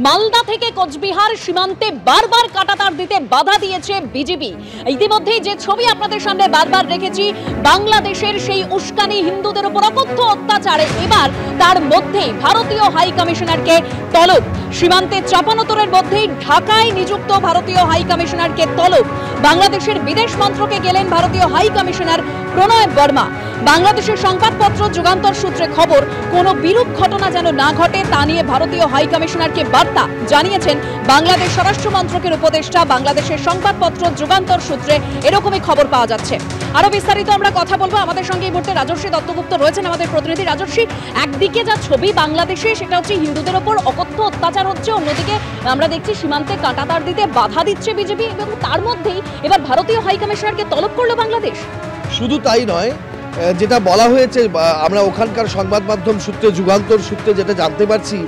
মালদা থেকে কোচবিহার সীমান্তে বারবার কাঁটাতার দিতে বাধা দিয়েছে বিজেপি। ইতিমধ্যেই যে ছবি আপনাদের সামনে বারবার রেখেছি, বাংলাদেশের সেই উস্কানি, হিন্দুদের উপর অকথ্য অত্যাচারে এবার তার মধ্যেই ভারতীয় হাই কমিশনারকে তলব। সীমান্তে চাপানোতরের মধ্যেই ঢাকায় নিযুক্ত ভারতীয় হাই কমিশনারকে তলব। বাংলাদেশের বিদেশ মন্ত্রকে গেলেন ভারতীয় হাই কমিশনার প্রণয় বর্মা। বাংলাদেশের সংবাদপত্র যুগান্তর সূত্রে খবর, কোনো বিরূপ ঘটনা যেন না ঘটে তা নিয়ে ভারতীয় হাই কমিশনারকে বার্তা জানিয়েছেন বাংলাদেশ স্বরাষ্ট্র মন্ত্রকের উপদেষ্টা। বাংলাদেশের সংবাদপত্র যুগান্তর সূত্রে এরকমই খবর পাওয়া যাচ্ছে। আরো বিস্তারিত আমরা কথা বলবো। আমাদের সঙ্গে এই মুহূর্তে রাজর্ষী দত্তগুপ্ত রয়েছেন, আমাদের প্রতিনিধি। রাজর্ষী, একদিকে যা ছবি বাংলাদেশে, সেটা হচ্ছে হিন্দুদের ওপর অকথ্য অত্যাচার হচ্ছে, অন্যদিকে আমরা দেখছি সীমান্তে কাঁটাতার দিতে বাধা দিচ্ছে বিজেপি, এবং তার মধ্যেই এবার ভারতীয় হাই কমিশনারকে তলব করলো বাংলাদেশ। শুধু তাই নয়, যেটা বলা হয়েছে, আমরা ওখানকার সংবাদ মাধ্যম সূত্রে, যুগান্তর সূত্রে যেটা জানতে পারছি,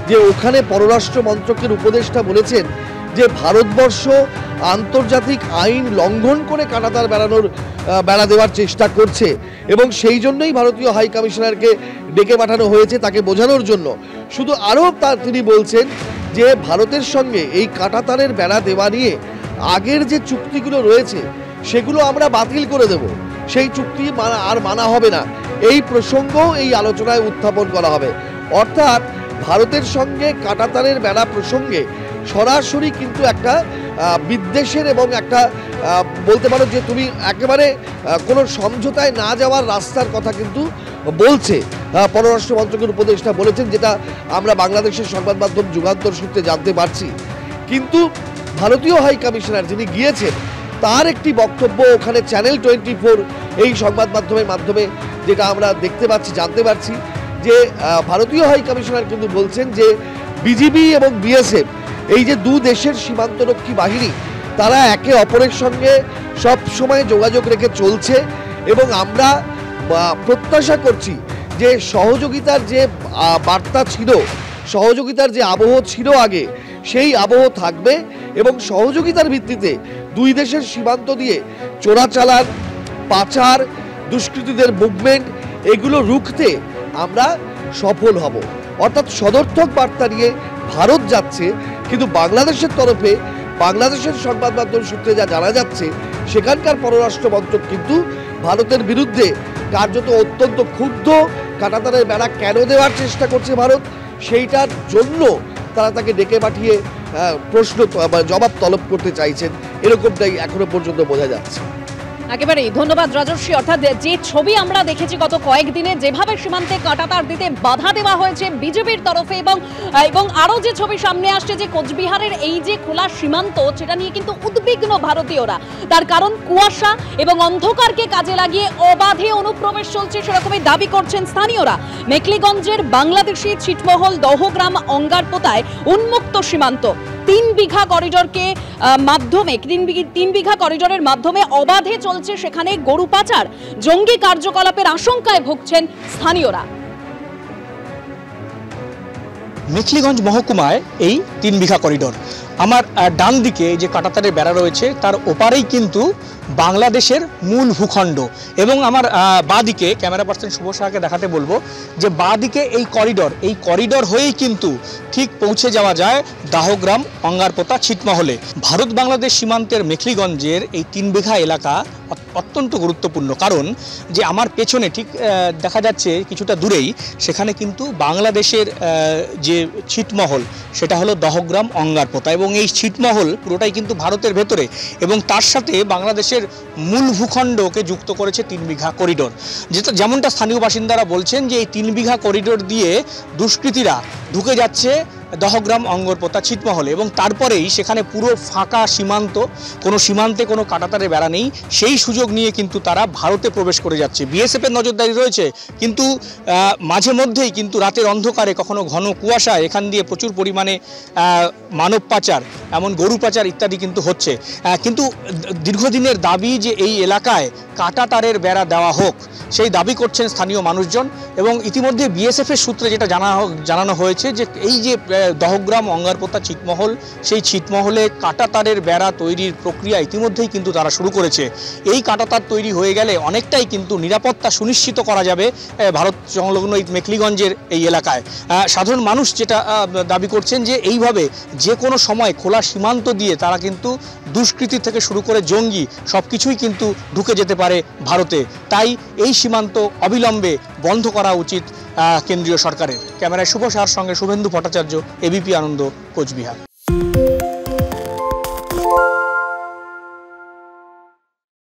যে ওখানে পররাষ্ট্র মন্ত্রকের উপদেষ্টা বলেছেন যে ভারতবর্ষ আন্তর্জাতিক আইন লঙ্ঘন করে কাঁটাতার বেড়া দেওয়ার চেষ্টা করছে, এবং সেই জন্যই ভারতীয় হাই কমিশনারকে ডেকে পাঠানো হয়েছে তাকে বোঝানোর জন্য। শুধু আরও তিনি বলছেন যে ভারতের সঙ্গে এই কাঁটাতারের বেড়া দেওয়া নিয়ে আগের যে চুক্তিগুলো রয়েছে সেগুলো আমরা বাতিল করে দেব, সেই চুক্তি আর মানা হবে না। এই প্রসঙ্গও এই আলোচনায় উত্থাপন করা হবে। অর্থাৎ ভারতের সঙ্গে কাঁটাতারের বেড়া প্রসঙ্গে সরাসরি কিন্তু একটা বিদ্বেষের এবং একটা বলতে পারো যে তুমি একেবারে কোনো সমঝোতায় না যাওয়ার রাস্তার কথা কিন্তু বলছে পররাষ্ট্র মন্ত্রকের উপদেষ্টা বলেছেন, যেটা আমরা বাংলাদেশের সংবাদ মাধ্যম যুগান্তর সূত্রে জানতে পারছি। কিন্তু ভারতীয় হাই কমিশনার যিনি গিয়েছেন তার একটি বক্তব্য ওখানে চ্যানেল 24 এই সংবাদ মাধ্যমের মাধ্যমে যেটা আমরা দেখতে পাচ্ছি, জানতে পারছি, যে ভারতীয় হাই কমিশনার কিন্তু বলছেন যে বিজিবি এবং বিএসএফ, এই যে দু দেশের সীমান্তরক্ষী বাহিনী, তারা একে অপরের সঙ্গে সব সময় যোগাযোগ রেখে চলছে, এবং আমরা প্রত্যাশা করছি যে সহযোগিতার যে বার্তা ছিল, সহযোগিতার যে আবহ ছিল আগে, সেই আবহ থাকবে, এবং সহযোগিতার ভিত্তিতে দুই দেশের সীমান্ত দিয়ে চোরাচালান, পাচার, দুষ্কৃতীদের মুভমেন্ট, এগুলো রুখতে আমরা সফল হব। অর্থাৎ সদর্থক বার্তা নিয়ে ভারত যাচ্ছে, কিন্তু বাংলাদেশের তরফে, বাংলাদেশের সংবাদ মাধ্যম সূত্রে যা জানা যাচ্ছে, সেখানকার পররাষ্ট্র মন্ত্রক কিন্তু ভারতের বিরুদ্ধে কার্যত অত্যন্ত ক্ষুব্ধ। কাঁটাতারের বেড়া কেন দেওয়ার চেষ্টা করছে ভারত, সেইটার জন্য তারা তাকে ডেকে পাঠিয়ে প্রশ্ন জবাব তলব করতে চাইছেন, এরকমটাই এখনো পর্যন্ত বোঝা যাচ্ছে। একেবারেই ধন্যবাদ রাজর্ষী। অর্থাৎ যে ছবি আমরা দেখেছি গত কয়েকদিনে, যেভাবে সীমান্তে কাঁটাতার দিতে বাধা দেওয়া হয়েছে বিজেপির তরফে, এবং আরও যে ছবি সামনে আসছে যে কোচবিহারের এই যে খোলা সীমান্ত, সেটা নিয়ে কিন্তু উদ্বিগ্ন ভারতীয়রা। তার কারণ কুয়াশা এবং অন্ধকারকে কাজে লাগিয়ে অবাধে অনুপ্রবেশ চলছে, সেরকমই দাবি করছেন স্থানীয়রা। মেখলিগঞ্জের বাংলাদেশি ছিটমহল দহগ্রাম অঙ্গারপোতায় উন্মুক্ত সীমান্ত 3 বিঘা করিডোরকে মাধ্যমে 3 বিঘা করিডোরের মাধ্যমে অবাধে চলছে সেখানে গরু পাচার। জঙ্গি কার্যকলাপের আশঙ্কায় ভুগছেন স্থানীয়রা। মেখলিগঞ্জ মহকুমায় এই 3 বিঘা করিডোর, আমার ডান দিকে যে কাঁটাতারের বেড়া রয়েছে তার ওপারেই কিন্তু বাংলাদেশের মূল ভূখণ্ড, এবং আমার বাঁ দিকে ক্যামেরা পার্সন শুভ সাহাকে দেখাতে বলবো যে বাঁ দিকে এই করিডোর হয়েই কিন্তু ঠিক পৌঁছে যাওয়া যায় দাহগ্রাম, অঙ্গারপোতা, ছিটমহলে। ভারত বাংলাদেশ সীমান্তের মেখলিগঞ্জের এই 3 বিঘা এলাকা অত্যন্ত গুরুত্বপূর্ণ, কারণ যে আমার পেছনে ঠিক দেখা যাচ্ছে কিছুটা দূরেই, সেখানে কিন্তু বাংলাদেশের যে ছিটমহল সেটা হলো দহগ্রাম, অঙ্গারপোতা, এবং এই ছিটমহল পুরোটাই কিন্তু ভারতের ভেতরে, এবং তার সাথে বাংলাদেশের মূল ভূখণ্ডকে যুক্ত করেছে 3 বিঘা করিডোর। যেমনটা স্থানীয় বাসিন্দারা বলছেন যে এই 3 বিঘা করিডোর দিয়ে দুষ্কৃতীরা ঢুকে যাচ্ছে দহগ্রাম, অঙ্গরপোতা, ছিটমহলে, এবং তারপরেই সেখানে পুরো ফাঁকা সীমান্ত, কোনো সীমান্তে কোনো কাঁটাতারের বেড়া নেই, সেই সুযোগ নিয়ে কিন্তু তারা ভারতে প্রবেশ করে যাচ্ছে। বিএসএফের নজরদারি রয়েছে, কিন্তু মাঝে মধ্যেই কিন্তু রাতের অন্ধকারে, কখনো ঘন কুয়াশায় এখান দিয়ে প্রচুর পরিমাণে মানব পাচার, এমন গরু পাচার ইত্যাদি কিন্তু হচ্ছে। কিন্তু দীর্ঘদিনের দাবি যে এই এলাকায় কাটা তারের বেড়া দেওয়া হোক, সেই দাবি করছেন স্থানীয় মানুষজন। এবং ইতিমধ্যে বিএসএফের সূত্রে যেটা জানানো হয়েছে যে এই যে দহগ্রাম, অঙ্গারপোতা, ছিটমহল, সেই ছিটমহলে কাটা তারের বেড়া তৈরির প্রক্রিয়া ইতিমধ্যেই কিন্তু তারা শুরু করেছে। এই কাটা তার তৈরি হয়ে গেলে অনেকটাই কিন্তু নিরাপত্তা সুনিশ্চিত করা যাবে ভারত সংলগ্ন এই মেখলিগঞ্জের এই এলাকায়। সাধারণ মানুষ যেটা দাবি করছেন যে এইভাবে যে কোনো সময় খোলা সীমান্ত দিয়ে তারা কিন্তু দুষ্কৃতি থেকে শুরু করে জঙ্গি সব কিছুই কিন্তু ঢুকে যেতে পারে ভারতে। তাই এই সীমান্ত অবিলম্বে বন্ধ করা উচিত কেন্দ্রীয় সরকারের। ক্যামেরায় শুভ সাহার সঙ্গে শুভেন্দু ভট্টাচার্য, এবিপি আনন্দ, কোচবিহার।